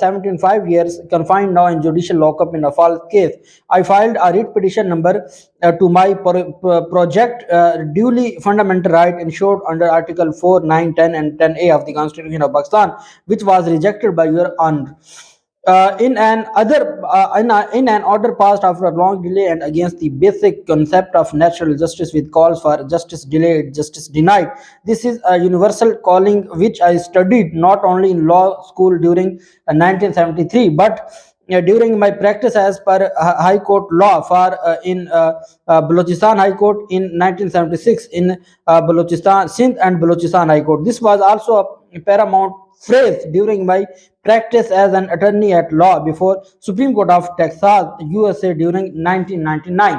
75 years confined now in judicial lockup in a false case. I filed a writ petition number to my project duly fundamental right ensured under Article 4, 9, 10 and 10A of the Constitution of Pakistan, which was rejected by your honor. In an order passed after a long delay and against the basic concept of natural justice, with calls for justice delayed, justice denied. This is a universal calling which I studied not only in law school during 1973, but during my practice as per High Court law for in Balochistan High Court in 1976 in Balochistan, Sindh and Balochistan High Court. This was also a paramount phrase during my practice as an attorney at law before Supreme Court of Texas, USA during 1999.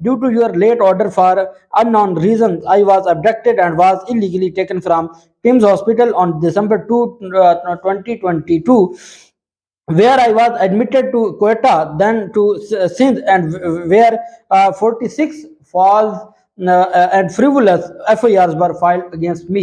due to your late order for unknown reasons, I was abducted and was illegally taken from PIMS Hospital on December 2, 2022, where I was admitted to Quetta, then to Sindh, and where 46 false and frivolous FIRs were filed against me.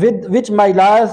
with which my lawyers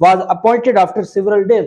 was appointed after several days.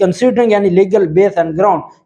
considering any legal base and ground,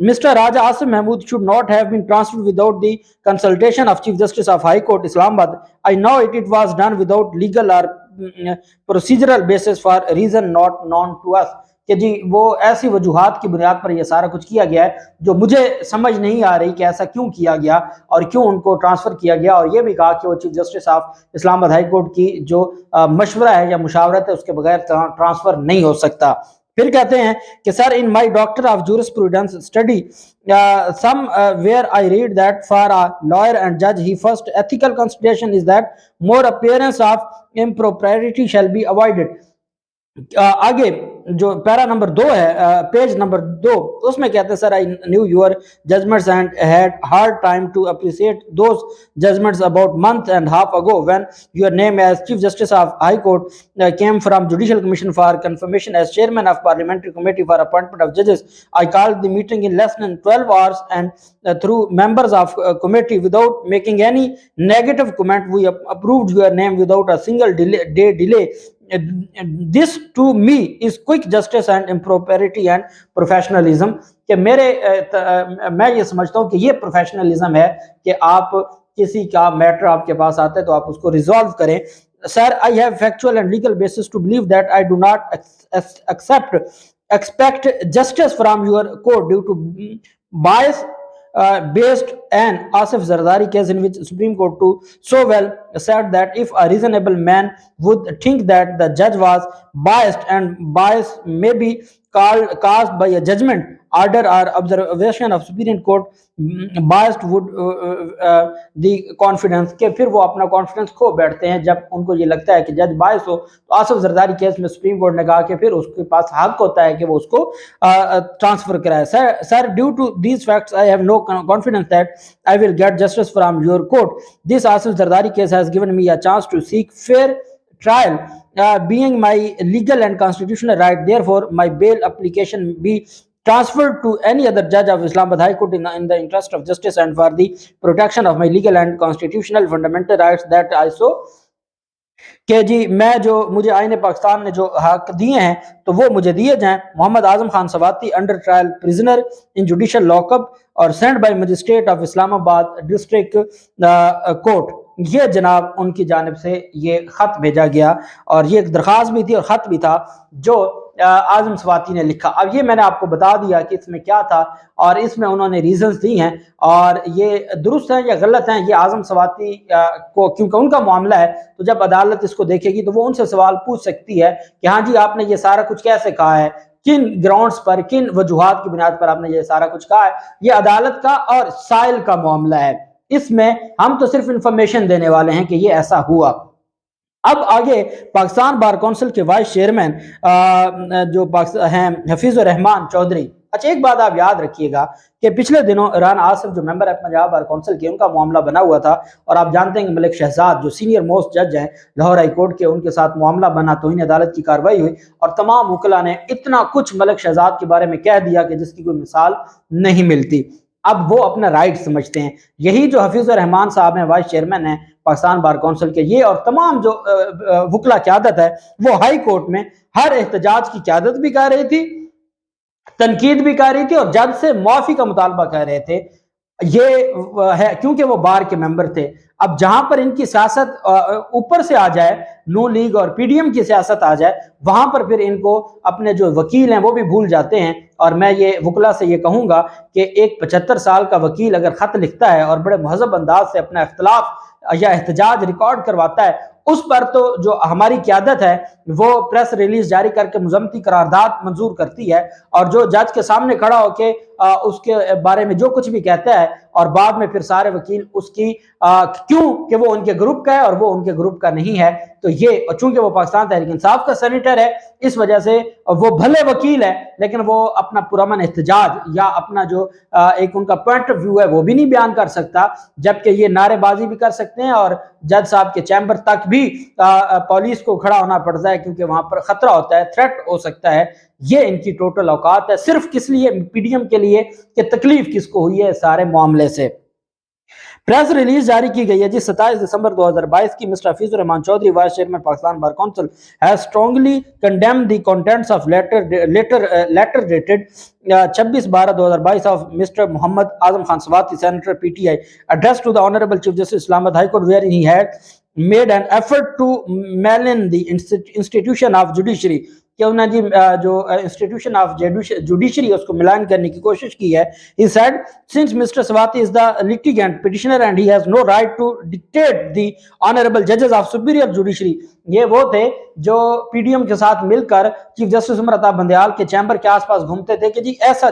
Mr. Raja Asim Mahmood should not have been transferred without the consultation of Chief Justice of High Court Islamabad. I know it was done without legal or procedural basis for reason not known to us, کہ جی وہ ایسی وجوہات کی بنیاد پر یہ سارا کچھ کیا گیا ہے جو مجھے سمجھ نہیں آ رہی کہ ایسا کیوں کیا گیا اور کیوں ان کو ٹرانسفر کیا گیا، اور یہ بھی کہا کہ وہ چیف جسٹس آف اسلام آباد ہائی کورٹ کی جو مشورہ ہے یا مشاورت ہے اس کے بغیر ٹرانسفر نہیں ہو سکتا۔ پھر کہتے ہیں کہ sir in my doctor of jurisprudence study somewhere I read that for a lawyer and judge he first ethical consideration is that more appearance of impropriety shall be avoided. آگے جو پیرا number 2 ہے page number 2 اس میں کہتے ہیں سر I knew your judgments and had hard time to appreciate those judgments about month and half ago when your name as Chief Justice of High Court came from Judicial Commission for confirmation as Chairman of Parliamentary Committee for Appointment of Judges. I called the meeting in less than 12 hours and through members of committee without making any negative comment we approved your name without a single day delay. This to me is quick justice and impropriety and professionalism, کہ میں یہ سمجھتا ہوں کہ یہ professionalism ہے کہ آپ کسی کا میٹر آپ کے پاس آتا ہے تو آپ اس کو ریزالو کریں Sir, I have factual and legal basis to believe that I do not expect justice from your court due to bias based an Asif Zardari case in which Supreme Court too so well said that if a reasonable man would think that the judge was biased and bias may be caused by a judgment order or observation of Supreme Court, biased would the confidence کہ پھر وہ اپنا confidence کھو بیٹھتے ہیں جب ان کو یہ لگتا ہے کہ جج باعث ہو. تو آصف زرداری کیس میں سپریم کورٹ نے کہا کہ پھر اس کے پاس حق ہوتا ہے کہ وہ اس کو ٹرانسفر کرائے. Sir due to these facts I have no confidence that I will get justice from your court. This Asif Zardari case has given me a chance to seek fair trial, being my legal and constitutional right. Therefore my bail application be transferred to any other judge of Islamabad High Court in the interest of justice and for the protection of my legal and constitutional fundamental rights that I so کہ جی میں جو مجھے آئین پاکستان نے جو حق دیے ہیں تو وہ مجھے دیے جائیں. Muhammad Azam Khan Swati under trial prisoner in judicial lock up اور sent by magistrate of Islamabad district court. یہ جناب ان کی جانب سے یہ خط بھیجا گیا اور یہ ایک درخواست بھی تھی اور خط بھی تھا جو اعظم سواتی نے لکھا. اب یہ میں نے آپ کو بتا دیا کہ اس میں کیا تھا اور اس میں انہوں نے ریزنز دی ہیں اور یہ درست ہیں یا غلط ہیں. یہ اعظم سواتی کو کیونکہ ان کا معاملہ ہے تو جب عدالت اس کو دیکھے گی تو وہ ان سے سوال پوچھ سکتی ہے کہ ہاں جی آپ نے یہ سارا کچھ کیسے کہا ہے, کن گراؤنڈز پر, کن وجوہات کی بنیاد پر آپ نے یہ سارا کچھ کہا ہے. یہ عدالت کا اور سائل کا معاملہ ہے, اس میں ہم تو صرف انفارمیشن دینے والے ہیں کہ یہ ایسا ہوا. اب آگے پاکستان بار کونسل کے وائس چیئرمین جو ہیں حفیظ الرحمان چودھری. اچھا ایک بات آپ یاد رکھیے گا کہ پچھلے دنوں ایران آصف جو ممبر ہے پنجاب بار کونسل کے, ان کا معاملہ بنا ہوا تھا اور آپ جانتے ہیں کہ ملک شہزاد جو سینئر موسٹ جج ہیں لاہور ہائی کورٹ کے, ان کے ساتھ معاملہ بنا, توہین عدالت کی کارروائی ہوئی اور تمام وکلاء نے اتنا کچھ ملک شہزاد کے بارے میں کہہ دیا کہ جس کی کوئی مثال نہیں ملتی. اب وہ اپنا رائٹ سمجھتے ہیں. یہی جو حفیظ الرحمان صاحب ہیں وائس چیئرمین ہیں پاکستان بار کونسل کے, یہ اور تمام جو وکلا قیادت ہے وہ ہائی کورٹ میں ہر احتجاج کی قیادت بھی کر رہی تھی, تنقید بھی کر رہی تھی اور جج سے معافی کا مطالبہ کر رہے تھے. یہ ہے کیونکہ وہ بار کے ممبر تھے. اب جہاں پر ان کی سیاست اوپر سے آ جائے, نو لیگ اور پی ڈی ایم کی سیاست آ جائے, وہاں پر پھر ان کو اپنے جو وکیل ہیں وہ بھی بھول جاتے ہیں. اور میں یہ وکلا سے یہ کہوں گا کہ ایک 75 سال کا وکیل اگر خط لکھتا ہے اور بڑے مہذب انداز سے اپنا اختلاف یا احتجاج ریکارڈ کرواتا ہے, اس پر تو جو ہماری قیادت ہے وہ پریس ریلیز جاری کر کے مذمتی قرارداد منظور کرتی ہے اور جو جج کے سامنے کھڑا ہو کے اس کے بارے میں جو کچھ بھی کہتا ہے اور بعد میں پھر سارے وکیل اس کی کیوں کہ وہ ان کے گروپ کا ہے اور وہ ان کے گروپ کا نہیں ہے. تو یہ چونکہ وہ پاکستان تحریک انصاف کا سینیٹر ہے اس وجہ سے وہ بھلے وکیل ہے لیکن وہ اپنا پرامن احتجاج یا اپنا جو ایک ان کا پوائنٹ آف ویو ہے وہ بھی نہیں بیان کر سکتا, جبکہ یہ نعرے بازی بھی کر سکتے ہیں اور جج صاحب کے چیمبر تک بھی پولیس کو کھڑا ہونا پڑتا ہے کیونکہ وہاں پر خطرہ ہوتا ہے, تھریٹ ہو سکتا ہے. یہ ان کی ٹوٹل اوقات ہے, صرف کس لیے, پی ڈی ایم کے لیے کہ تکلیف کس کو ہوئی ہے سارے معاملے سے. پریس ریلیز جاری کی گئی ہے جی 27 دسمبر 2022 کی. Mr Hafeez ur-Rehman Chaudhry vice chairman Pakistan bar council has strongly condemned the contents of letter dated 26/12/2022 of Mr. Muhammad Azam Khan Swati, Senator PTI, addressed to the Honorable Chief Justice Islamabad High Court, wherein he had made an effort to malign the institution of judiciary کہ انہوں نے جو institution of judiciary اس کو ملان کرنے کی کوشش کی ہے. He said, since Mr. Swati is the litigant petitioner and he has no right to dictate the honorable judges of superior judiciary. یہ وہ تھے جو پی ڈی ایم کے ساتھ مل کر چیف جسٹس عمر عطا بندیال کے چیمبر کے آس پاس گھومتے تھے کہ جی ایسا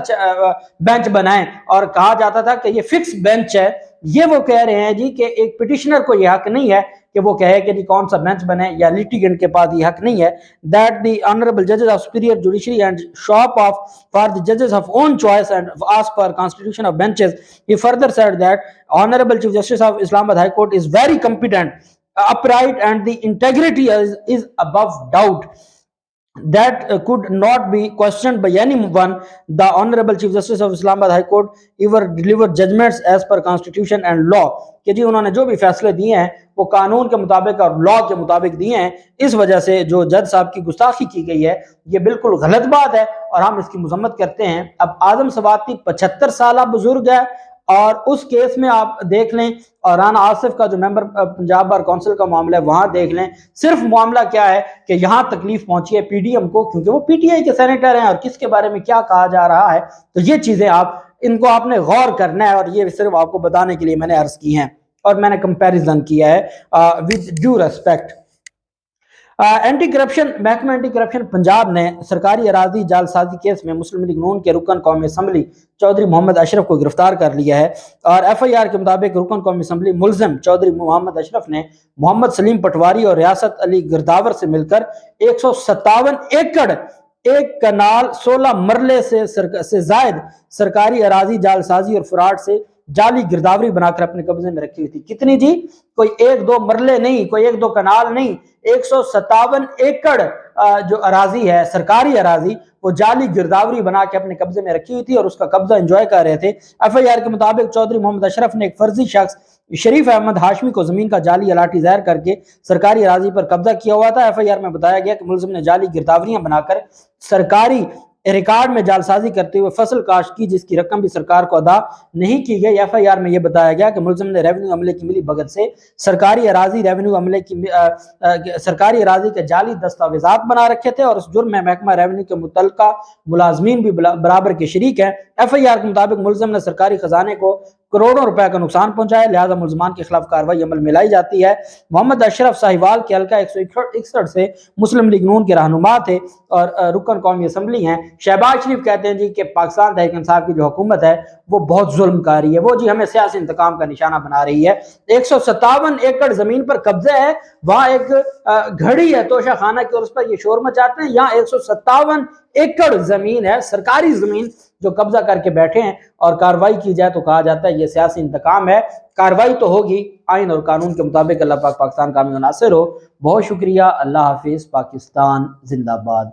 بینچ بنائیں اور کہا جاتا تھا کہ یہ فکس بینچ ہے. یہ وہ کہہ رہے ہیں جی کہ ایک پٹیشنر کو یہ حق نہیں ہے کہ وہ کہے کہ جی کون سا بینچ بنے یا لیٹیگنٹ کے پاس یہ حق نہیں ہے. That the honorable judges of superior judiciary and shop off for the judges of own choice and ask for constitution of benches. He further said that Honorable Chief Justice of Islamabad High Court is very competent, upright, and the integrity is above doubt. That could not be questioned by anyone. The Honorable Chief Justice of Islamabad High Court ever delivered judgments as per constitution and law. کہ جی انہوں نے جو بھی فیصلے دیے ہیں وہ قانون کے مطابق اور لا کے مطابق دیے ہیں. اس وجہ سے جو جج صاحب کی گستاخی کی گئی ہے یہ بالکل غلط بات ہے اور ہم اس کی مذمت کرتے ہیں. اب اعظم سواتی 75 سالہ بزرگ ہے اور اس کیس میں آپ دیکھ لیں، اور رانا آصف کا جو ممبر پنجاب بار کونسل کا معاملہ ہے وہاں دیکھ لیں، صرف معاملہ کیا ہے کہ یہاں تکلیف پہنچی ہے پی ڈی ایم کو، کیونکہ وہ پی ٹی آئی کے سینیٹر ہیں، اور کس کے بارے میں کیا کہا جا رہا ہے، تو یہ چیزیں ان کو آپ نے غور کرنا ہے، اور یہ صرف آپ کو بتانے کے لیے میں نے عرض کی ہیں، اور میں نے کمپیریزن کیا ہے with due respect. Anti corruption محکمہ اینٹی کرپشن پنجاب نے سرکاری اراضی جعل سازی کیس میں مسلم لیگ نون کے رکن قومی اسمبلی چودھری محمد اشرف کو گرفتار کر لیا ہے، اور ایف آئی آر کے مطابق رکن قومی اسمبلی ملزم چودھری محمد اشرف نے محمد سلیم پٹواری اور ریاست علی گرداور سے مل کر 157 ایکڑ ایک کنال 16 مرلے سے زائد سرکاری اراضی جعل سازی اور فراڈ سے جعلی گرداوری بنا کر اپنے قبضے میں رکھی ہوئی تھی۔ کتنی جی؟ کوئی 1-2 مرلے نہیں، کوئی 1-2 کنال نہیں، 157 ایکڑ جو اراضی ہے سرکاری اراضی، وہ جعلی گرداوری بنا کے اپنے قبضے میں رکھی ہوئی تھی اور اس کا قبضہ انجوائے کر رہے تھے۔ ایف آئی آر کے مطابق چودھری محمد اشرف نے ایک فرضی شخص شریف احمد ہاشمی کو زمین کا جعلی الاٹی ظاہر کر کے سرکاری اراضی پر قبضہ کیا ہوا تھا۔ ایف آئی آر میں بتایا گیا کہ ملزم نے جعلی گرداوریاں بنا کر سرکاری ریکارڈ میں جعل سازی کرتے ہوئے فصل کاشت کی، جس کی رقم بھی سرکار کو ادا نہیں کی گئی۔ ایف آئی آر میں یہ بتایا گیا کہ ملزم نے ریونیو عملے کی ملی بھگت سے سرکاری اراضی کے جعلی دستاویزات بنا رکھے تھے، اور اس جرم میں محکمہ ریونیو کے متعلقہ ملازمین بھی برابر کے شریک ہیں۔ ایف آئی آر کے مطابق ملزم نے سرکاری خزانے کو کروڑوں روپے کا نقصان پہنچایا، لہذا ملزمان کے خلاف کارروائی عمل میں لائی جاتی ہے۔ محمد اشرف ساہیوال کے حلقہ 161 سے مسلم لیگ نون کے رہنما تھے اور رکن قومی اسمبلی ہیں۔ شہباز شریف کہتے ہیں جی کہ پاکستان تحریک انصاف کی جو حکومت ہے وہ بہت ظلم کاری ہے، وہ جی ہمیں سیاسی انتقام کا نشانہ بنا رہی ہے۔ 157 ایکڑ زمین پر قبضہ ہے، وہاں ایک گھڑی ہے توشہ خانہ کی اور اس پر یہ شور مچاتے ہیں، یہاں 157 ایکڑ زمین ہے سرکاری زمین جو قبضہ کر کے بیٹھے ہیں، اور کارروائی کی جائے تو کہا جاتا ہے یہ سیاسی انتقام ہے۔ کارروائی تو ہوگی آئین اور قانون کے مطابق۔ اللہ پاک پاکستان کا حامی و ناصر ہو۔ بہت شکریہ، اللہ حافظ، پاکستان زندہ باد۔